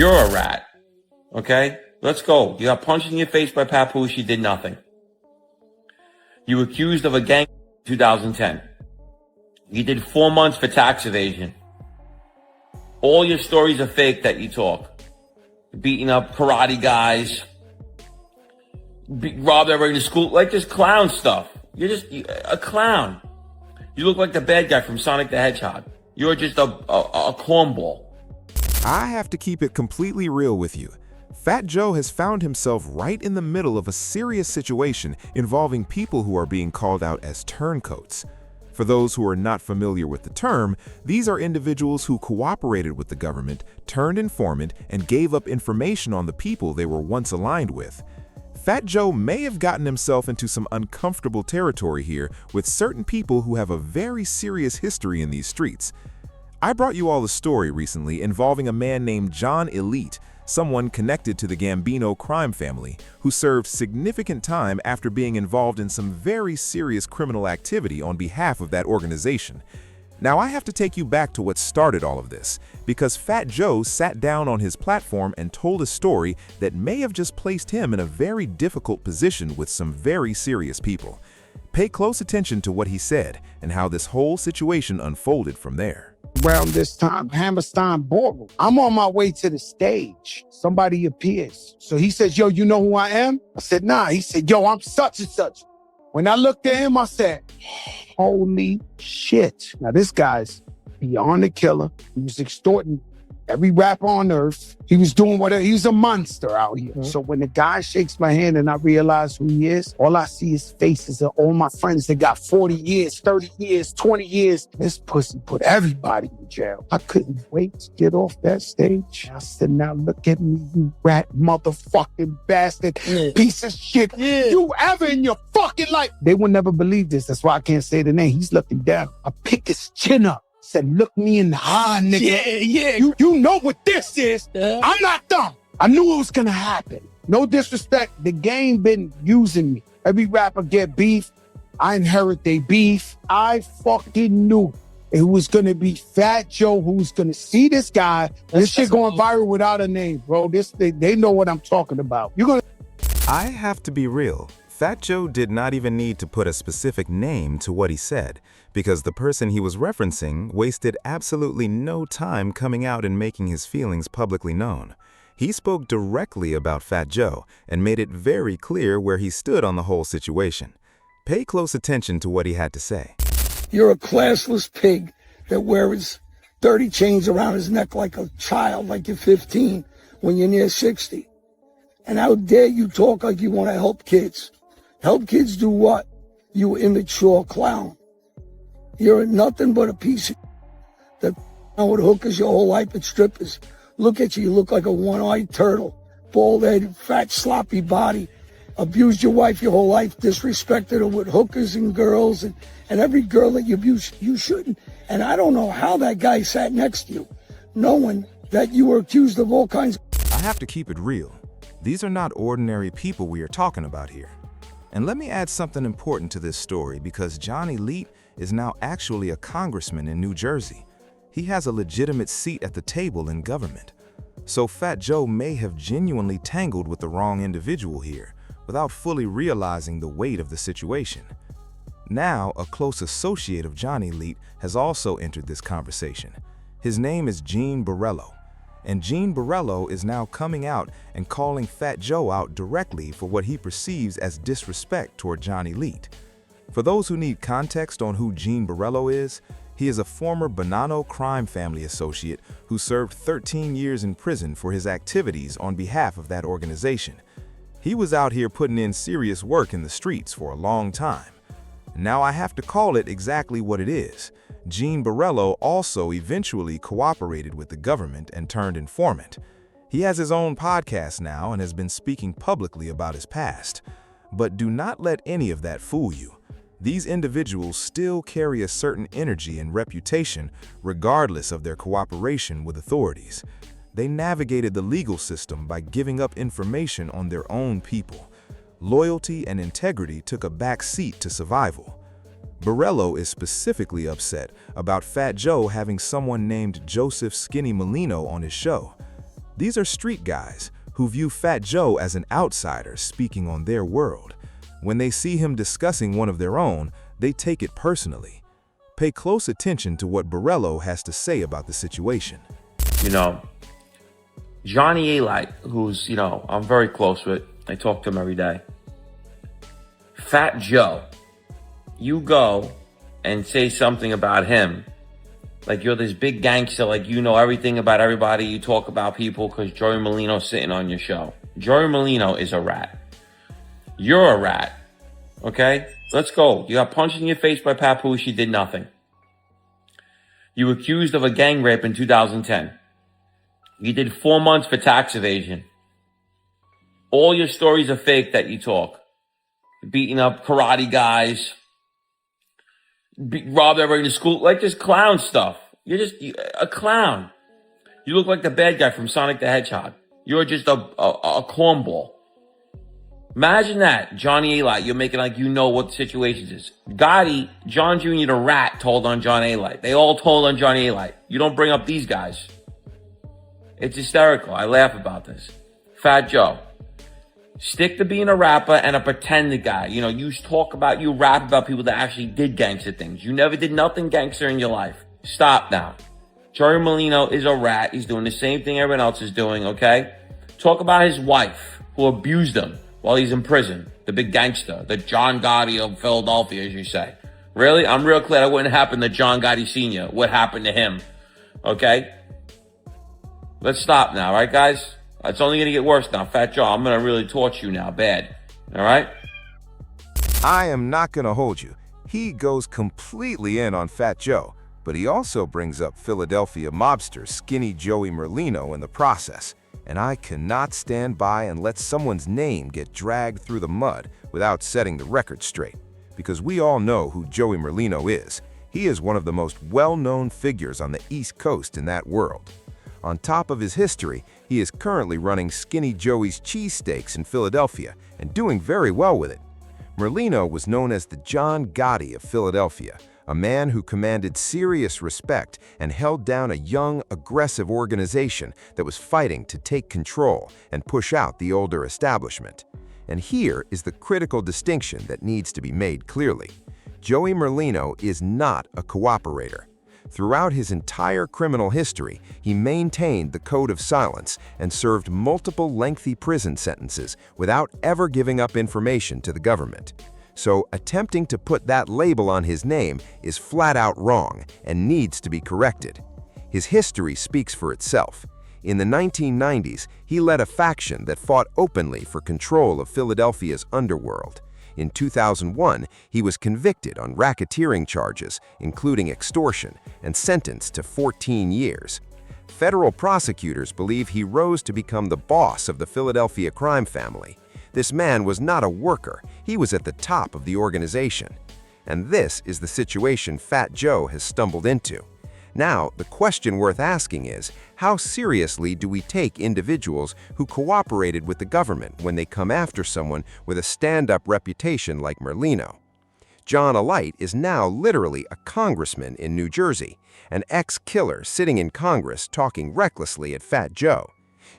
You're a rat. Okay? Let's go. You got punched in your face by Papoose. You did nothing. You were accused of a gang in 2010. You did 4 months for tax evasion. All your stories are fake that you talk. Beating up karate guys. Robbed everybody in school. Like this clown stuff. You're just a clown. You look like the bad guy from Sonic the Hedgehog. You're just a cornball. I have to keep it completely real with you. Fat Joe has found himself right in the middle of a serious situation involving people who are being called out as turncoats. For those who are not familiar with the term, these are individuals who cooperated with the government, turned informant, and gave up information on the people they were once aligned with. Fat Joe may have gotten himself into some uncomfortable territory here with certain people who have a very serious history in these streets. I brought you all a story recently involving a man named John Elite, someone connected to the Gambino crime family, who served significant time after being involved in some very serious criminal activity on behalf of that organization. Now I have to take you back to what started all of this, because Fat Joe sat down on his platform and told a story that may have just placed him in a very difficult position with some very serious people. Pay close attention to what he said and how this whole situation unfolded from there. Around this time, Hammerstein Ballroom. I'm on my way to the stage. Somebody appears. So he says, yo, you know who I am? I said, nah. He said, yo, I'm such and such. When I looked at him, I said, holy shit. Now this guy's beyond a killer. He was extorting every rapper on earth. He was doing whatever. He was a monster out here. So when the guy shakes my hand and I realize who he is, all I see is faces of all my friends that got 40 years, 30 years, 20 years. This pussy put everybody in jail. I couldn't wait to get off that stage. I said, now look at me, you rat motherfucking bastard, piece of shit. You ever in your fucking life. They will never believe this. That's why I can't say the name. He's looking down. I picked his chin up. Said, look me in the eye, nigga. You know what this is. I'm not dumb. I knew it was gonna happen. No disrespect. The game been using me. Every rapper get beef. I inherit their beef. I fucking knew it was gonna be Fat Joe who was gonna see this guy. This shit going viral without a name, bro. They know what I'm talking about. I have to be real. Fat Joe did not even need to put a specific name to what he said, because the person he was referencing wasted absolutely no time coming out and making his feelings publicly known. He spoke directly about Fat Joe and made it very clear where he stood on the whole situation. Pay close attention to what he had to say. You're a classless pig that wears dirty chains around his neck like a child, like you're 15 when you're near 60. And how dare you talk like you want to help kids? Help kids do what? You immature clown. You're nothing but a piece of that with hookers your whole life at strippers. Look at you, you look like a one-eyed turtle. Bald-headed, fat, sloppy body. Abused your wife your whole life, disrespected her with hookers and girls, and every girl that you abuse, you shouldn't. And I don't know how that guy sat next to you, knowing that you were accused of all kinds of... I have to keep it real. These are not ordinary people we are talking about here. And let me add something important to this story, because John Elite is now actually a congressman in New Jersey. He has a legitimate seat at the table in government. So Fat Joe may have genuinely tangled with the wrong individual here, without fully realizing the weight of the situation. Now, a close associate of John Elite has also entered this conversation. His name is Gene Borello. And Gene Borello is now coming out and calling Fat Joe out directly for what he perceives as disrespect toward John Elite. For those who need context on who Gene Borello is, he is a former Bonanno crime family associate who served 13 years in prison for his activities on behalf of that organization. He was out here putting in serious work in the streets for a long time. Now I have to call it exactly what it is. Gene Borello also eventually cooperated with the government and turned informant. He has his own podcast now and has been speaking publicly about his past. But do not let any of that fool you. These individuals still carry a certain energy and reputation regardless of their cooperation with authorities. They navigated the legal system by giving up information on their own people. Loyalty and integrity took a back seat to survival. Borello is specifically upset about Fat Joe having someone named Joseph Skinny Molino on his show. These are street guys who view Fat Joe as an outsider speaking on their world. When they see him discussing one of their own, they take it personally. Pay close attention to what Borello has to say about the situation. Johnny A-Light, who's, I'm very close with. I talk to him every day. Fat Joe, you go and say something about him. Like you're this big gangster, like you know everything about everybody. You talk about people because Joey Molino's sitting on your show. Joey Molino is a rat. You're a rat. Okay? Let's go. You got punched in your face by Papoose. You did nothing. You were accused of a gang rape in 2010. You did 4 months for tax evasion. All your stories are fake that you talk. Beating up karate guys. Robbed everybody in the school. Like this clown stuff. You're just a clown. You look like the bad guy from Sonic the Hedgehog. You're just a cornball. Imagine that, Johnny A-Light. You're making like you know what the situation is. Gotti, John Jr. the rat told on John A-Light. They all told on Johnny A-Light. You don't bring up these guys. It's hysterical. I laugh about this. Fat Joe. Stick to being a rapper and a pretend guy. You rap about people that actually did gangster things. You never did nothing gangster in your life. Stop now. Joey Molino is a rat. He's doing the same thing everyone else is doing, okay? Talk about his wife who abused him while he's in prison. The big gangster. The John Gotti of Philadelphia, as you say. Really? I'm real clear that wouldn't happen to John Gotti Sr. What happened to him? Okay? Let's stop now, right, guys? It's only going to get worse now. Fat Joe, I'm going to really torch you now. Bad. All right? I am not going to hold you. He goes completely in on Fat Joe, but he also brings up Philadelphia mobster Skinny Joey Merlino in the process. And I cannot stand by and let someone's name get dragged through the mud without setting the record straight. Because we all know who Joey Merlino is. He is one of the most well-known figures on the East Coast in that world. On top of his history, he is currently running Skinny Joey's Cheesesteaks in Philadelphia and doing very well with it. Merlino was known as the John Gotti of Philadelphia, a man who commanded serious respect and held down a young, aggressive organization that was fighting to take control and push out the older establishment. And here is the critical distinction that needs to be made clearly. Joey Merlino is not a cooperator. Throughout his entire criminal history, he maintained the code of silence and served multiple lengthy prison sentences without ever giving up information to the government. So attempting to put that label on his name is flat out wrong and needs to be corrected. His history speaks for itself. In the 1990s, he led a faction that fought openly for control of Philadelphia's underworld. In 2001, he was convicted on racketeering charges, including extortion, and sentenced to 14 years. Federal prosecutors believe he rose to become the boss of the Philadelphia crime family. This man was not a worker, he was at the top of the organization. And this is the situation Fat Joe has stumbled into. Now, the question worth asking is, how seriously do we take individuals who cooperated with the government when they come after someone with a stand-up reputation like Merlino? John A-Light is now literally a congressman in New Jersey, an ex-killer sitting in Congress talking recklessly at Fat Joe.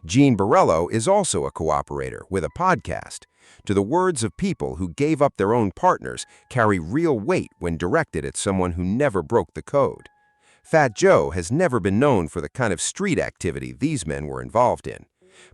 Gene Borello is also a cooperator with a podcast. To the words of people who gave up their own partners carry real weight when directed at someone who never broke the code. Fat Joe has never been known for the kind of street activity these men were involved in.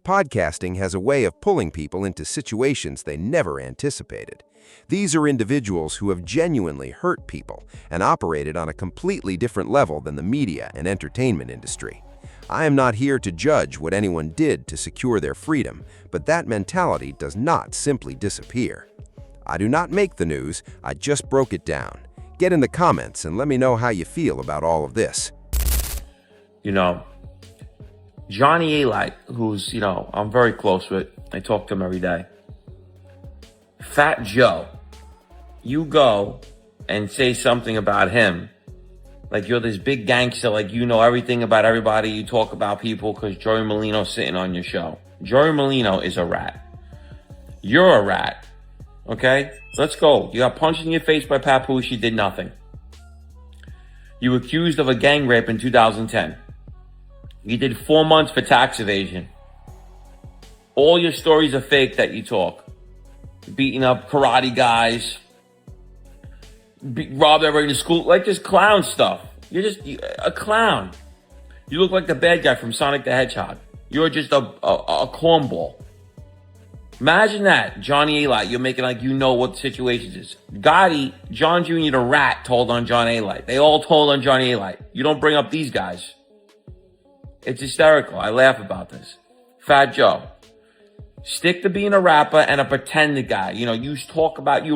Podcasting has a way of pulling people into situations they never anticipated. These are individuals who have genuinely hurt people and operated on a completely different level than the media and entertainment industry. I am not here to judge what anyone did to secure their freedom, but that mentality does not simply disappear. I do not make the news, I just broke it down. Get in the comments and let me know how you feel about all of this. Johnny A-Light, who's, I'm very close with. I talk to him every day. Fat Joe, you go and say something about him. Like you're this big gangster, like you know everything about everybody. You talk about people because Joey Molino's sitting on your show. Joey Molino is a rat. You're a rat. Okay? Let's go. You got punched in your face by Papoose. You did nothing. You were accused of a gang rape in 2010. You did 4 months for tax evasion. All your stories are fake that you talk. Beating up karate guys. Robbed everybody in school. Like just clown stuff. You're just a clown. You look like the bad guy from Sonic the Hedgehog. You're just a cornball. Imagine that. Johnny A. Light. You're making like you know what the situation is. Gotti, John Jr. the Rat told on John A. Light. They all told on Johnny A. Light. You don't bring up these guys. It's hysterical. I laugh about this. Fat Joe. Stick to being a rapper and a pretend guy. You know, you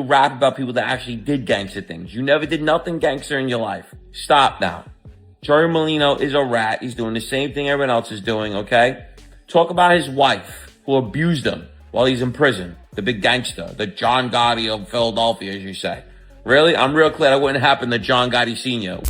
rap about people that actually did gangster things. You never did nothing gangster in your life. Stop now. Joey Molino is a rat. He's doing the same thing everyone else is doing, okay? Talk about his wife who abused him while he's in prison. The big gangster. The John Gotti of Philadelphia, as you say. Really? I'm real glad it wouldn't happen to John Gotti Sr.